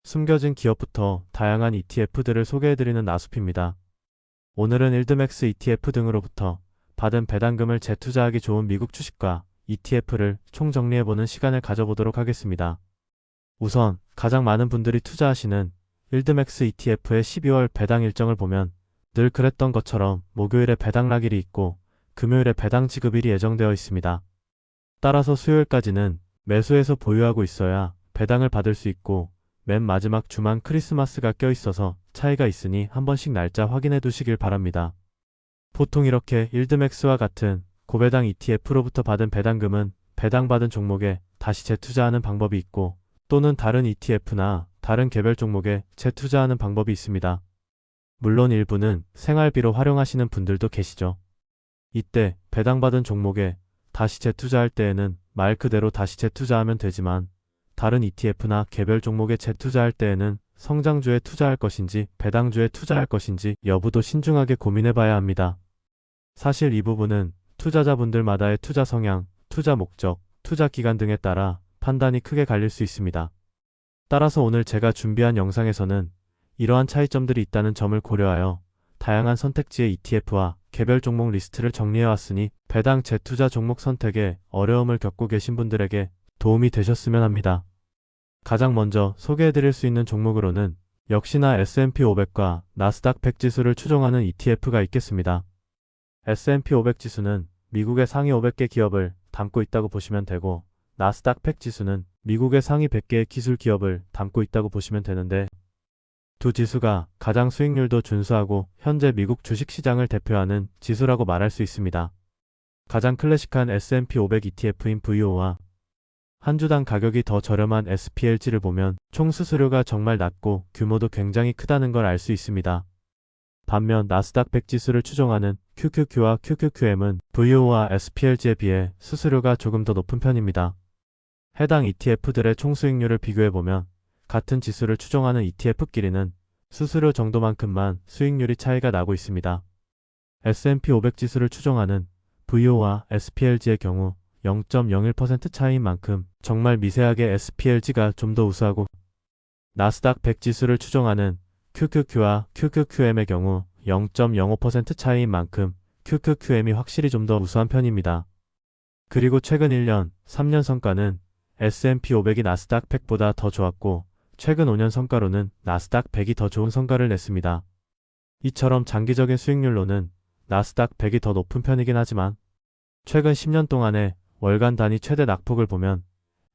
숨겨진 기업부터 다양한 ETF들을 소개해드리는 나숲입니다. 오늘은 일드맥스 ETF 등으로부터 받은 배당금을 재투자하기 좋은 미국 주식과 ETF를 총정리해보는 시간을 가져보도록 하겠습니다. 우선 가장 많은 분들이 투자하시는 일드맥스 ETF의 12월 배당 일정을 보면 늘 그랬던 것처럼 목요일에 배당락일이 있고 금요일에 배당 지급일이 예정되어 있습니다. 따라서 수요일까지는 매수해서 보유하고 있어야 배당을 받을 수 있고 맨 마지막 주만 크리스마스가 껴있어서 차이가 있으니 한 번씩 날짜 확인해 두시길 바랍니다. 보통 이렇게 일드맥스와 같은 고배당 ETF로부터 받은 배당금은 배당받은 종목에 다시 재투자하는 방법이 있고 또는 다른 ETF나 다른 개별 종목에 재투자하는 방법이 있습니다. 물론 일부는 생활비로 활용하시는 분들도 계시죠. 이때 배당받은 종목에 다시 재투자할 때에는 말 그대로 다시 재투자하면 되지만 다른 ETF나 개별 종목에 재투자할 때에는 성장주에 투자할 것인지 배당주에 투자할 것인지 여부도 신중하게 고민해봐야 합니다. 사실 이 부분은 투자자분들마다의 투자 성향, 투자 목적, 투자 기간 등에 따라 판단이 크게 갈릴 수 있습니다. 따라서 오늘 제가 준비한 영상에서는 이러한 차이점들이 있다는 점을 고려하여 다양한 선택지의 ETF와 개별 종목 리스트를 정리해왔으니 배당 재투자 종목 선택에 어려움을 겪고 계신 분들에게 도움이 되셨으면 합니다. 가장 먼저 소개해드릴 수 있는 종목으로는 역시나 S&P 500과 나스닥 100 지수를 추종하는 ETF가 있겠습니다. S&P 500 지수는 미국의 상위 500개 기업을 담고 있다고 보시면 되고 나스닥 100 지수는 미국의 상위 100개의 기술 기업을 담고 있다고 보시면 되는데 두 지수가 가장 수익률도 준수하고 현재 미국 주식시장을 대표하는 지수라고 말할 수 있습니다. 가장 클래식한 S&P 500 ETF인 VO와 한 주당 가격이 더 저렴한 SPLG를 보면 총 수수료가 정말 낮고 규모도 굉장히 크다는 걸 알 수 있습니다. 반면 나스닥 100 지수를 추종하는 QQQ와 QQQM은 VO와 SPLG에 비해 수수료가 조금 더 높은 편입니다. 해당 ETF들의 총 수익률을 비교해보면 같은 지수를 추종하는 ETF끼리는 수수료 정도만큼만 수익률이 차이가 나고 있습니다. S&P 500 지수를 추종하는 VO와 SPLG의 경우 0.01% 차이인 만큼 정말 미세하게 SPLG가 좀 더 우수하고 나스닥 100 지수를 추종하는 QQQ와 QQQM의 경우 0.05% 차이인 만큼 QQQM이 확실히 좀 더 우수한 편입니다. 그리고 최근 1년, 3년 성과는 S&P 500이 나스닥 100보다 더 좋았고 최근 5년 성과로는 나스닥 100이 더 좋은 성과를 냈습니다. 이처럼 장기적인 수익률로는 나스닥 100이 더 높은 편이긴 하지만 최근 10년 동안의 월간 단위 최대 낙폭을 보면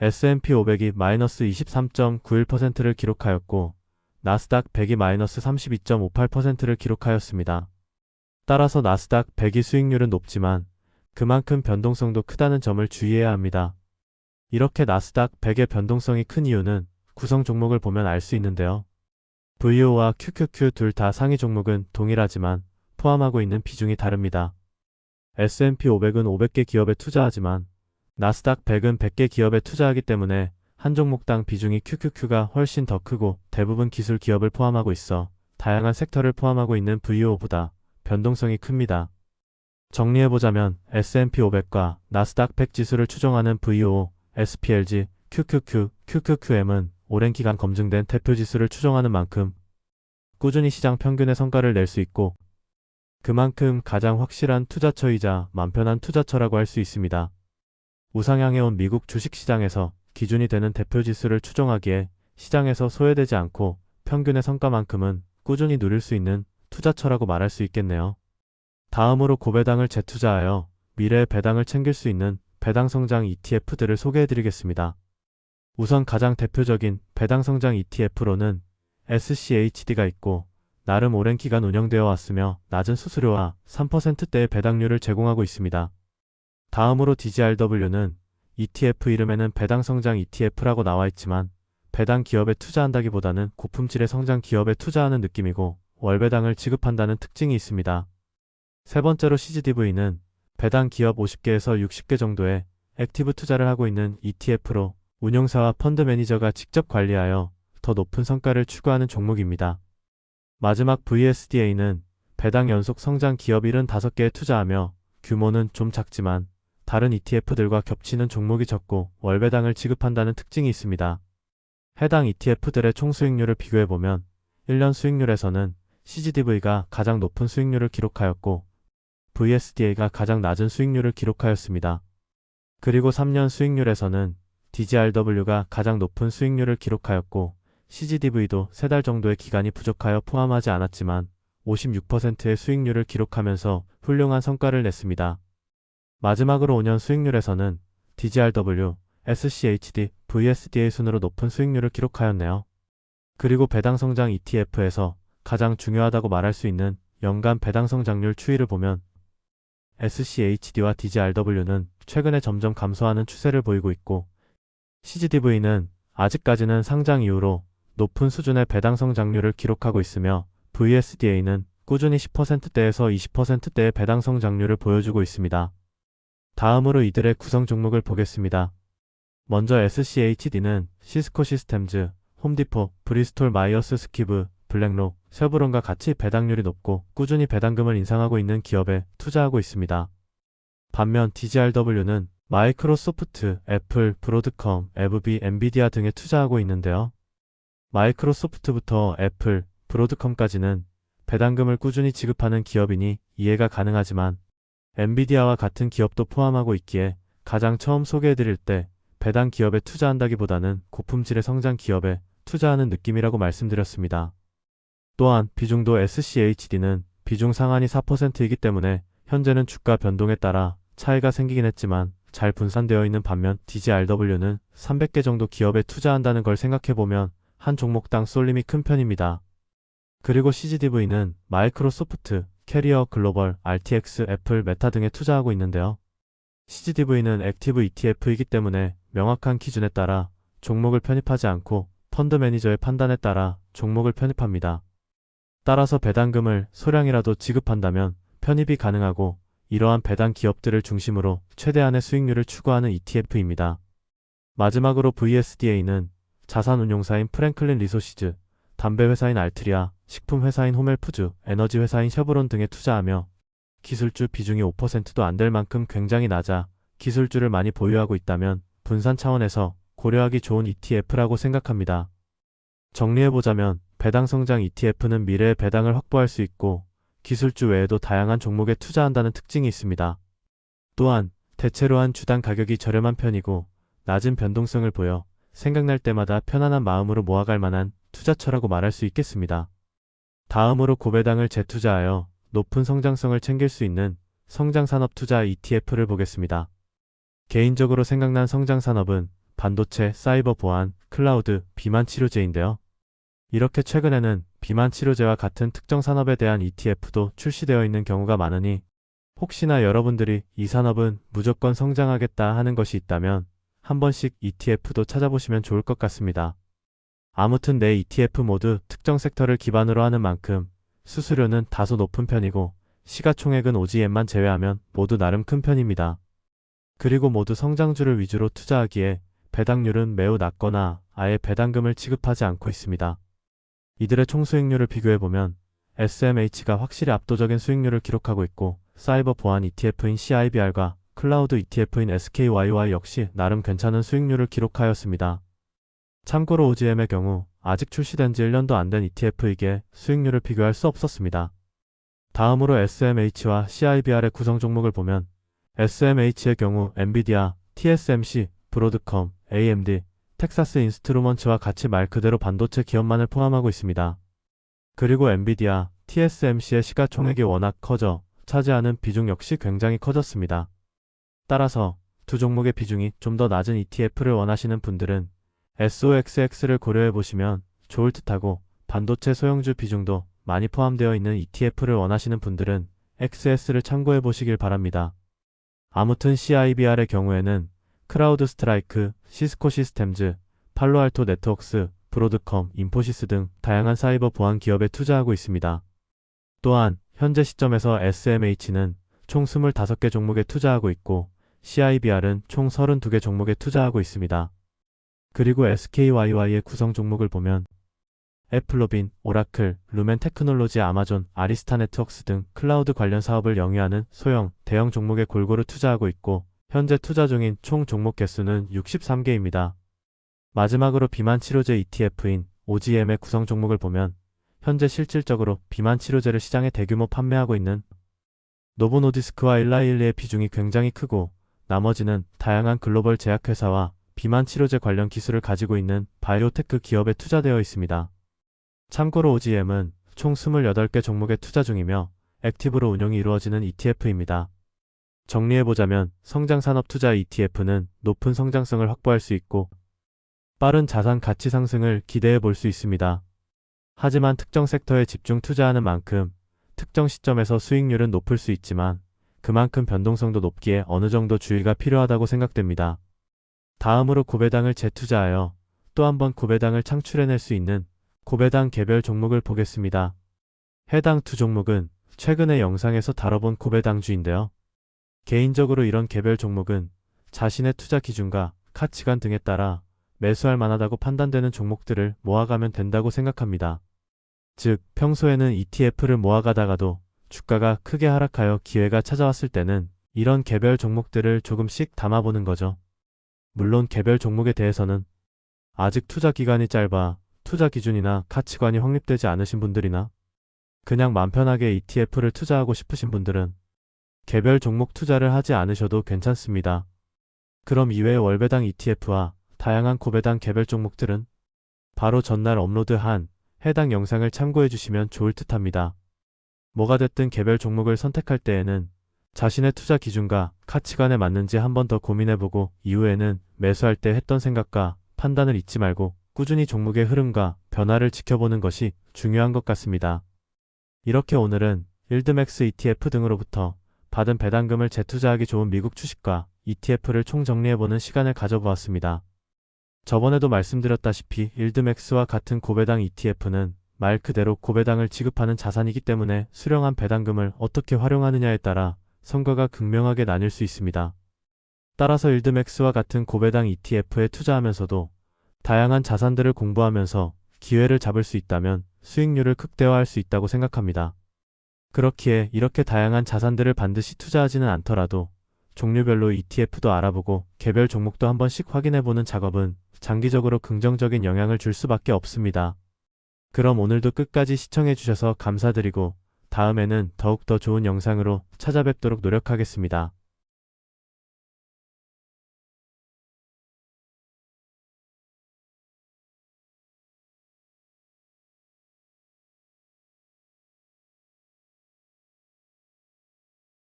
S&P 500이 마이너스 23.91%를 기록하였고 나스닥 100이 마이너스 32.58%를 기록하였습니다. 따라서 나스닥 100이 수익률은 높지만 그만큼 변동성도 크다는 점을 주의해야 합니다. 이렇게 나스닥 100의 변동성이 큰 이유는 구성 종목을 보면 알 수 있는데요. VO와 QQQ 둘 다 상위 종목은 동일하지만 포함하고 있는 비중이 다릅니다. S&P 500은 500개 기업에 투자하지만 나스닥 100은 100개 기업에 투자하기 때문에 한 종목당 비중이 QQQ가 훨씬 더 크고 대부분 기술 기업을 포함하고 있어 다양한 섹터를 포함하고 있는 VO보다 변동성이 큽니다. 정리해보자면 S&P 500과 나스닥 100 지수를 추종하는 VO, SPLG, QQQ, QQQM은 오랜 기간 검증된 대표 지수를 추종하는 만큼 꾸준히 시장 평균의 성과를 낼 수 있고 그만큼 가장 확실한 투자처이자 맘편한 투자처라고 할 수 있습니다. 우상향해온 미국 주식시장에서 기준이 되는 대표 지수를 추종하기에 시장에서 소외되지 않고 평균의 성과만큼은 꾸준히 누릴 수 있는 투자처라고 말할 수 있겠네요. 다음으로 고배당을 재투자하여 미래의 배당을 챙길 수 있는 배당성장 ETF들을 소개해드리겠습니다. 우선 가장 대표적인 배당성장 ETF로는 SCHD가 있고 나름 오랜 기간 운영되어 왔으며 낮은 수수료와 3%대의 배당률을 제공하고 있습니다. 다음으로 DGRW는 ETF 이름에는 배당성장 ETF라고 나와 있지만 배당 기업에 투자한다기보다는 고품질의 성장 기업에 투자하는 느낌이고 월배당을 지급한다는 특징이 있습니다. 세 번째로 CGDV는 배당 기업 50개에서 60개 정도의 액티브 투자를 하고 있는 ETF로 운용사와 펀드 매니저가 직접 관리하여 더 높은 성과를 추구하는 종목입니다. 마지막 VSDA는 배당 연속 성장 기업 75개에 투자하며 규모는 좀 작지만 다른 ETF들과 겹치는 종목이 적고 월배당을 지급한다는 특징이 있습니다. 해당 ETF들의 총 수익률을 비교해보면 1년 수익률에서는 CGDV가 가장 높은 수익률을 기록하였고 VSDA가 가장 낮은 수익률을 기록하였습니다. 그리고 3년 수익률에서는 DGRW가 가장 높은 수익률을 기록하였고 CGDV도 3달 정도의 기간이 부족하여 포함하지 않았지만 56%의 수익률을 기록하면서 훌륭한 성과를 냈습니다. 마지막으로 5년 수익률에서는 DGRW, SCHD, VSDA 순으로 높은 수익률을 기록하였네요. 그리고 배당 성장 ETF에서 가장 중요하다고 말할 수 있는 연간 배당 성장률 추이를 보면 SCHD와 DGRW는 최근에 점점 감소하는 추세를 보이고 있고 CGDV는 아직까지는 상장 이후로 높은 수준의 배당 성장률을 기록하고 있으며 VSDA는 꾸준히 10%대에서 20%대의 배당 성장률을 보여주고 있습니다. 다음으로 이들의 구성 종목을 보겠습니다. 먼저 SCHD는 시스코 시스템즈, 홈디포, 브리스톨 마이어스 스퀴브, 블랙록, 쉐브론과 같이 배당률이 높고 꾸준히 배당금을 인상하고 있는 기업에 투자하고 있습니다. 반면 DGRW는 마이크로소프트, 애플, 브로드컴, 에브비, 엔비디아 등에 투자하고 있는데요. 마이크로소프트부터 애플, 브로드컴까지는 배당금을 꾸준히 지급하는 기업이니 이해가 가능하지만 엔비디아와 같은 기업도 포함하고 있기에 가장 처음 소개해드릴 때 배당 기업에 투자한다기보다는 고품질의 성장 기업에 투자하는 느낌이라고 말씀드렸습니다. 또한 비중도 SCHD는 비중 상한이 4%이기 때문에 현재는 주가 변동에 따라 차이가 생기긴 했지만 잘 분산되어 있는 반면 DGRW는 300개 정도 기업에 투자한다는 걸 생각해보면 한 종목당 쏠림이 큰 편입니다. 그리고 CGDV는 마이크로소프트, 캐리어 글로벌, RTX, 애플, 메타 등에 투자하고 있는데요. CGDV는 액티브 ETF이기 때문에 명확한 기준에 따라 종목을 편입하지 않고 펀드 매니저의 판단에 따라 종목을 편입합니다. 따라서 배당금을 소량이라도 지급한다면 편입이 가능하고 이러한 배당 기업들을 중심으로 최대한의 수익률을 추구하는 ETF입니다. 마지막으로 VSDA는 자산운용사인 프랭클린 리소시즈, 담배회사인 알트리아, 식품회사인 호멜푸즈, 에너지회사인 쉐브론 등에 투자하며 기술주 비중이 5%도 안 될 만큼 굉장히 낮아 기술주를 많이 보유하고 있다면 분산 차원에서 고려하기 좋은 ETF라고 생각합니다. 정리해보자면 배당 성장 ETF는 미래의 배당을 확보할 수 있고 기술주 외에도 다양한 종목에 투자한다는 특징이 있습니다. 또한 대체로 한 주당 가격이 저렴한 편이고 낮은 변동성을 보여 생각날 때마다 편안한 마음으로 모아갈 만한 투자처라고 말할 수 있겠습니다. 다음으로 고배당을 재투자하여 높은 성장성을 챙길 수 있는 성장산업 투자 ETF를 보겠습니다. 개인적으로 생각난 성장산업은 반도체, 사이버 보안, 클라우드, 비만 치료제인데요. 이렇게 최근에는 비만 치료제와 같은 특정 산업에 대한 ETF도 출시되어 있는 경우가 많으니 혹시나 여러분들이 이 산업은 무조건 성장하겠다 하는 것이 있다면 한 번씩 ETF도 찾아보시면 좋을 것 같습니다. 아무튼 내 ETF 모두 특정 섹터를 기반으로 하는 만큼 수수료는 다소 높은 편이고 시가총액은 OGM만 제외하면 모두 나름 큰 편입니다. 그리고 모두 성장주를 위주로 투자하기에 배당률은 매우 낮거나 아예 배당금을 지급하지 않고 있습니다. 이들의 총 수익률을 비교해보면 SMH가 확실히 압도적인 수익률을 기록하고 있고 사이버 보안 ETF인 CIBR과 클라우드 ETF인 SKYY 역시 나름 괜찮은 수익률을 기록하였습니다. 참고로 OGM의 경우 아직 출시된 지 1년도 안 된 ETF이기에 수익률을 비교할 수 없었습니다. 다음으로 SMH와 CIBR의 구성 종목을 보면 SMH의 경우 엔비디아, TSMC, 브로드컴, AMD, 텍사스 인스트루먼츠와 같이 말 그대로 반도체 기업만을 포함하고 있습니다. 그리고 엔비디아, TSMC의 시가총액이 워낙 커져 차지하는 비중 역시 굉장히 커졌습니다. 따라서 두 종목의 비중이 좀 더 낮은 ETF를 원하시는 분들은 SOXX를 고려해보시면 좋을 듯하고 반도체 소형주 비중도 많이 포함되어 있는 ETF를 원하시는 분들은 XS를 참고해보시길 바랍니다. 아무튼 CIBR의 경우에는 크라우드 스트라이크, 시스코 시스템즈, 팔로알토 네트워크스, 브로드컴, 인포시스 등 다양한 사이버 보안 기업에 투자하고 있습니다. 또한 현재 시점에서 SMH는 총 25개 종목에 투자하고 있고 CIBR은 총 32개 종목에 투자하고 있습니다. 그리고 SKYY의 구성 종목을 보면 애플로빈, 오라클, 루멘 테크놀로지, 아마존, 아리스타 네트워크스 등 클라우드 관련 사업을 영위하는 소형, 대형 종목에 골고루 투자하고 있고 현재 투자 중인 총 종목 개수는 63개입니다. 마지막으로 비만 치료제 ETF인 OGM의 구성 종목을 보면 현재 실질적으로 비만 치료제를 시장에 대규모 판매하고 있는 노보노디스크와 일라이일리의 비중이 굉장히 크고 나머지는 다양한 글로벌 제약회사와 비만 치료제 관련 기술을 가지고 있는 바이오테크 기업에 투자되어 있습니다. 참고로 OGM은 총 28개 종목에 투자 중이며 액티브로 운용이 이루어지는 ETF입니다. 정리해보자면 성장산업 투자 ETF는 높은 성장성을 확보할 수 있고 빠른 자산 가치 상승을 기대해 볼 수 있습니다. 하지만 특정 섹터에 집중 투자하는 만큼 특정 시점에서 수익률은 높을 수 있지만 그만큼 변동성도 높기에 어느 정도 주의가 필요하다고 생각됩니다. 다음으로 고배당을 재투자하여 또 한 번 고배당을 창출해낼 수 있는 고배당 개별 종목을 보겠습니다. 해당 두 종목은 최근의 영상에서 다뤄본 고배당주인데요. 개인적으로 이런 개별 종목은 자신의 투자 기준과 가치관 등에 따라 매수할 만하다고 판단되는 종목들을 모아가면 된다고 생각합니다. 즉, 평소에는 ETF를 모아가다가도 주가가 크게 하락하여 기회가 찾아왔을 때는 이런 개별 종목들을 조금씩 담아보는 거죠. 물론 개별 종목에 대해서는 아직 투자 기간이 짧아 투자 기준이나 가치관이 확립되지 않으신 분들이나 그냥 맘 편하게 ETF를 투자하고 싶으신 분들은 개별 종목 투자를 하지 않으셔도 괜찮습니다. 그럼 이외의 월배당 ETF와 다양한 고배당 개별 종목들은 바로 전날 업로드한 해당 영상을 참고해 주시면 좋을 듯 합니다. 뭐가 됐든 개별 종목을 선택할 때에는 자신의 투자 기준과 가치관에 맞는지 한 번 더 고민해보고 이후에는 매수할 때 했던 생각과 판단을 잊지 말고 꾸준히 종목의 흐름과 변화를 지켜보는 것이 중요한 것 같습니다. 이렇게 오늘은 일드맥스 ETF 등으로부터 받은 배당금을 재투자하기 좋은 미국 주식과 ETF를 총정리해보는 시간을 가져보았습니다. 저번에도 말씀드렸다시피 일드맥스와 같은 고배당 ETF는 말 그대로 고배당을 지급하는 자산이기 때문에 수령한 배당금을 어떻게 활용하느냐에 따라 성과가 극명하게 나뉠 수 있습니다. 따라서 일드맥스와 같은 고배당 ETF에 투자하면서도 다양한 자산들을 공부하면서 기회를 잡을 수 있다면 수익률을 극대화할 수 있다고 생각합니다. 그렇기에 이렇게 다양한 자산들을 반드시 투자하지는 않더라도 종류별로 ETF도 알아보고 개별 종목도 한 번씩 확인해보는 작업은 장기적으로 긍정적인 영향을 줄 수밖에 없습니다. 그럼 오늘도 끝까지 시청해주셔서 감사드리고 다음에는 더욱더 좋은 영상으로 찾아뵙도록 노력하겠습니다.